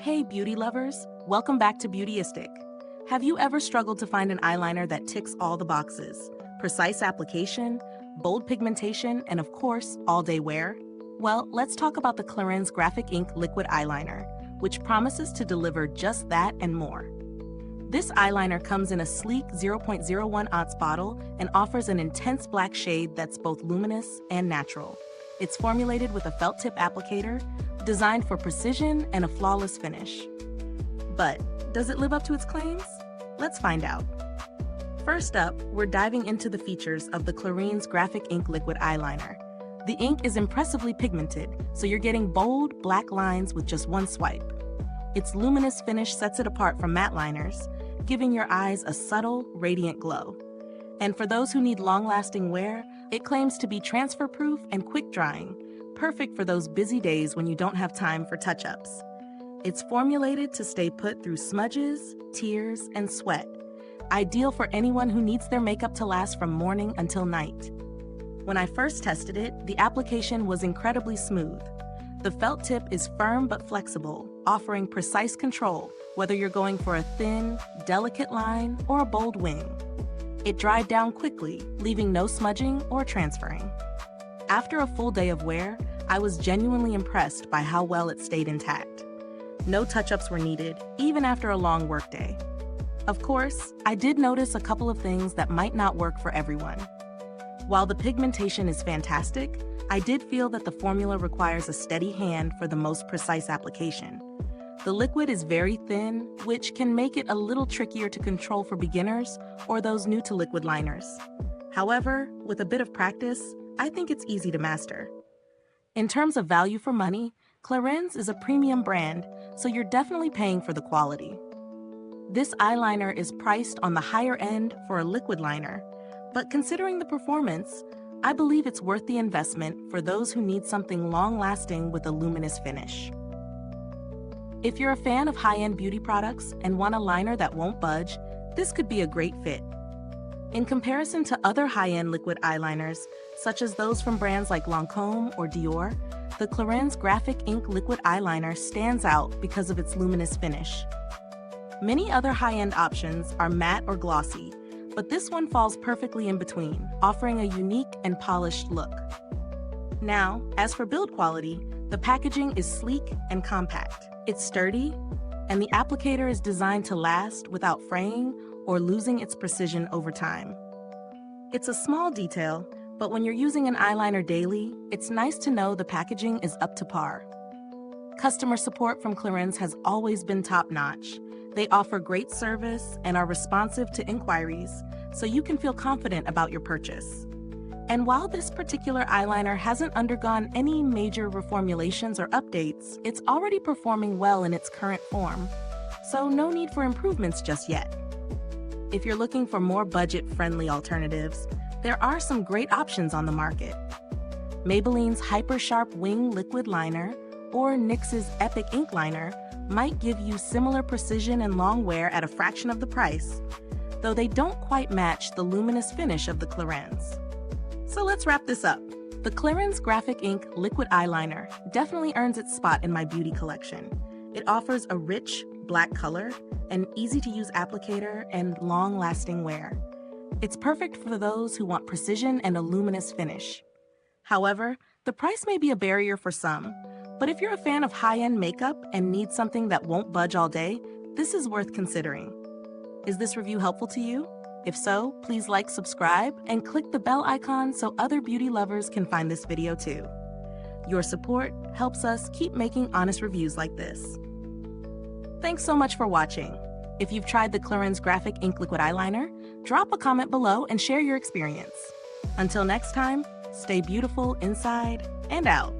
Hey beauty lovers, welcome back to Beautyistic. Have you ever struggled to find an eyeliner that ticks all the boxes? Precise application, bold pigmentation, and of course, all-day wear? Well, let's talk about the Clarins Graphik Ink Liquid Eyeliner, which promises to deliver just that and more. This eyeliner comes in a sleek 0.01 ounce bottle and offers an intense black shade that's both luminous and natural. It's formulated with a felt tip applicator, designed for precision and a flawless finish. But does it live up to its claims? Let's find out. First up, we're diving into the features of the Clarins Graphik Ink Liquid Eyeliner. The ink is impressively pigmented, so you're getting bold, black lines with just one swipe. Its luminous finish sets it apart from matte liners, giving your eyes a subtle, radiant glow. And for those who need long-lasting wear, it claims to be transfer-proof and quick-drying, perfect for those busy days when you don't have time for touch-ups. It's formulated to stay put through smudges, tears, and sweat, ideal for anyone who needs their makeup to last from morning until night. When I first tested it, the application was incredibly smooth. The felt tip is firm but flexible, offering precise control, whether you're going for a thin, delicate line or a bold wing. It dried down quickly, leaving no smudging or transferring. After a full day of wear, I was genuinely impressed by how well it stayed intact. No touch-ups were needed, even after a long workday. Of course, I did notice a couple of things that might not work for everyone. While the pigmentation is fantastic, I did feel that the formula requires a steady hand for the most precise application. The liquid is very thin, which can make it a little trickier to control for beginners or those new to liquid liners. However, with a bit of practice, I think it's easy to master. In terms of value for money, Clarins is a premium brand, so you're definitely paying for the quality. This eyeliner is priced on the higher end for a liquid liner, but considering the performance, I believe it's worth the investment for those who need something long-lasting with a luminous finish. If you're a fan of high-end beauty products and want a liner that won't budge, this could be a great fit. In comparison to other high-end liquid eyeliners, such as those from brands like Lancôme or Dior, the Clarins Graphik Ink Liquid Eyeliner stands out because of its luminous finish. Many other high-end options are matte or glossy, but this one falls perfectly in between, offering a unique and polished look. Now, as for build quality, the packaging is sleek and compact. It's sturdy, and the applicator is designed to last without fraying or losing its precision over time. It's a small detail, but when you're using an eyeliner daily, it's nice to know the packaging is up to par. Customer support from Clarins has always been top-notch. They offer great service and are responsive to inquiries, so you can feel confident about your purchase. And while this particular eyeliner hasn't undergone any major reformulations or updates, it's already performing well in its current form, so no need for improvements just yet. If you're looking for more budget-friendly alternatives, there are some great options on the market. Maybelline's Hyper Sharp Wing Liquid Liner or NYX's Epic Ink Liner might give you similar precision and long wear at a fraction of the price, though they don't quite match the luminous finish of the Clarins. So let's wrap this up. The Clarins Graphik Ink Liquid Eyeliner definitely earns its spot in my beauty collection. It offers a rich, black color, an easy-to-use applicator, and long-lasting wear. It's perfect for those who want precision and a luminous finish. However, the price may be a barrier for some, but if you're a fan of high-end makeup and need something that won't budge all day, this is worth considering. Is this review helpful to you? If so, please like, subscribe, and click the bell icon so other beauty lovers can find this video too. Your support helps us keep making honest reviews like this. Thanks so much for watching. If you've tried the Clarins Graphik Ink Liquid Eyeliner, drop a comment below and share your experience. Until next time, stay beautiful inside and out.